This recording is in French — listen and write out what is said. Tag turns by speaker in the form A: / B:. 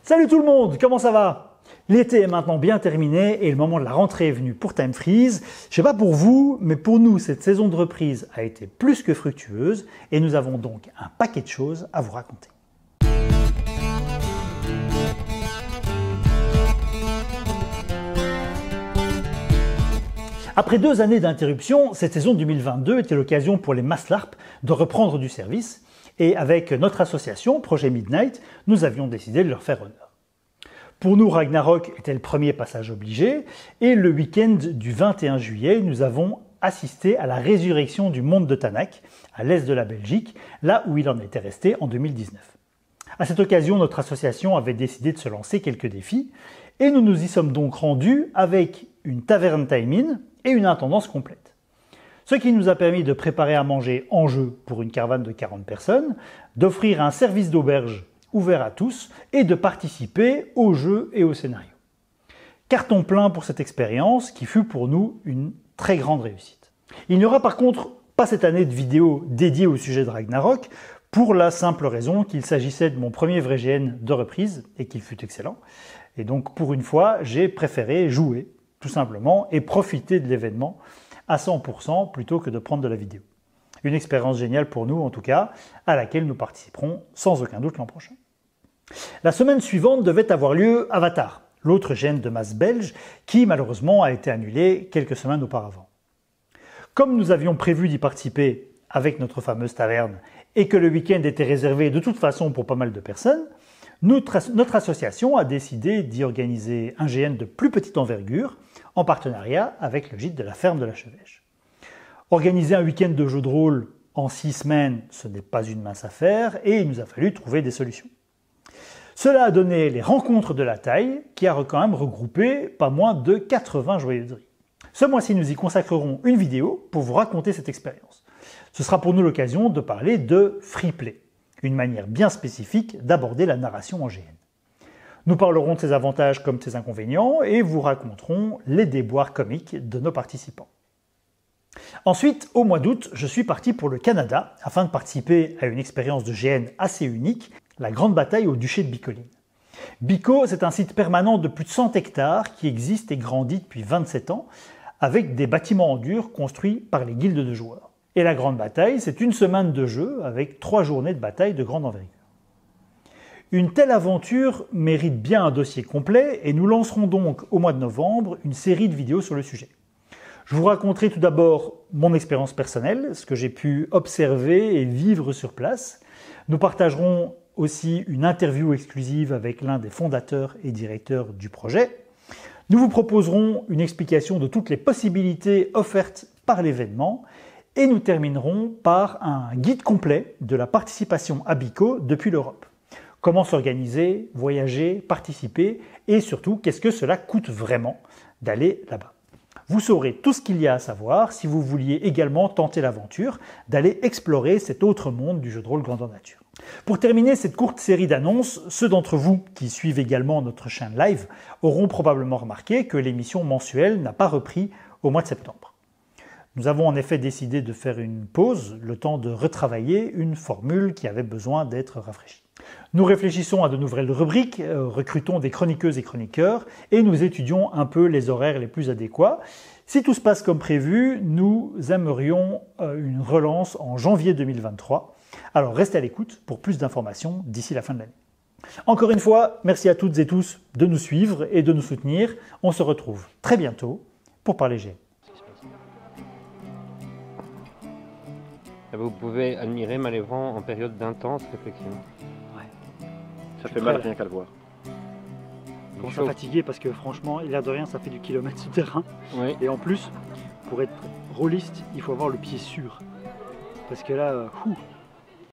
A: Salut tout le monde, comment ça va? L'été est maintenant bien terminé et le moment de la rentrée est venu pour Time Freeze. Je sais pas pour vous, mais pour nous, cette saison de reprise a été plus que fructueuse et nous avons donc un paquet de choses à vous raconter. Après 2 années d'interruption, cette saison 2022 était l'occasion pour les Maslarp de reprendre du service et avec notre association, Projet Midnight, nous avions décidé de leur faire honneur. Pour nous, Ragnarok était le premier passage obligé et le week-end du 21 juillet, nous avons assisté à la résurrection du monde de Tanak, à l'est de la Belgique, là où il en était resté en 2019. À cette occasion, notre association avait décidé de se lancer quelques défis et nous nous y sommes donc rendus avec une taverne time-in et une intendance complète. Ce qui nous a permis de préparer à manger en jeu pour une caravane de 40 personnes, d'offrir un service d'auberge ouvert à tous et de participer au jeu et au scénario. Carton plein pour cette expérience qui fut pour nous une très grande réussite. Il n'y aura par contre pas cette année de vidéo dédiée au sujet de Ragnarok pour la simple raison qu'il s'agissait de mon premier vrai GN de reprise et qu'il fut excellent. Et donc pour une fois, j'ai préféré jouer tout simplement et profiter de l'événement à 100% plutôt que de prendre de la vidéo. Une expérience géniale pour nous en tout cas, à laquelle nous participerons sans aucun doute l'an prochain. La semaine suivante devait avoir lieu Avatar, l'autre GN de masse belge qui malheureusement a été annulé quelques semaines auparavant. Comme nous avions prévu d'y participer avec notre fameuse taverne et que le week-end était réservé de toute façon pour pas mal de personnes, notre association a décidé d'y organiser un GN de plus petite envergure en partenariat avec le gîte de la ferme de la Chevêche. Organiser un week-end de jeu de rôle en 6 semaines, ce n'est pas une mince affaire et il nous a fallu trouver des solutions. Cela a donné les rencontres de la taille qui a quand même regroupé pas moins de 80 joyeuseries. Ce mois-ci, nous y consacrerons une vidéo pour vous raconter cette expérience. Ce sera pour nous l'occasion de parler de free play, une manière bien spécifique d'aborder la narration en GN. Nous parlerons de ses avantages comme de ses inconvénients et vous raconterons les déboires comiques de nos participants. Ensuite, au mois d'août, je suis parti pour le Canada afin de participer à une expérience de GN assez unique, la grande bataille au duché de Bicoline. Bico, c'est un site permanent de plus de 100 hectares qui existe et grandit depuis 27 ans avec des bâtiments en dur construits par les guildes de joueurs. Et la grande bataille, c'est une semaine de jeu avec 3 journées de bataille de grande envergure. Une telle aventure mérite bien un dossier complet et nous lancerons donc au mois de novembre une série de vidéos sur le sujet. Je vous raconterai tout d'abord mon expérience personnelle, ce que j'ai pu observer et vivre sur place. Nous partagerons aussi une interview exclusive avec l'un des fondateurs et directeurs du projet. Nous vous proposerons une explication de toutes les possibilités offertes par l'événement et nous terminerons par un guide complet de la participation à Bico depuis l'Europe. Comment s'organiser, voyager, participer et surtout qu'est-ce que cela coûte vraiment d'aller là-bas. Vous saurez tout ce qu'il y a à savoir si vous vouliez également tenter l'aventure d'aller explorer cet autre monde du jeu de rôle grandeur nature. Pour terminer cette courte série d'annonces, ceux d'entre vous qui suivent également notre chaîne live auront probablement remarqué que l'émission mensuelle n'a pas repris au mois de septembre. Nous avons en effet décidé de faire une pause, le temps de retravailler une formule qui avait besoin d'être rafraîchie. Nous réfléchissons à de nouvelles rubriques, recrutons des chroniqueuses et chroniqueurs et nous étudions un peu les horaires les plus adéquats. Si tout se passe comme prévu, nous aimerions une relance en janvier 2023. Alors restez à l'écoute pour plus d'informations d'ici la fin de l'année. Encore une fois, merci à toutes et tous de nous suivre et de nous soutenir. On se retrouve très bientôt pour parler GN.
B: Vous pouvez admirer Malévent en période d'intense réflexion.
C: Ouais. Ça fait mal rien qu'à le voir.
A: Je commence à fatiguer parce que franchement, l'air de rien, ça fait du kilomètre sous terrain.
B: Oui.
A: Et en plus, pour être rôliste, il faut avoir le pied sûr. Parce que là,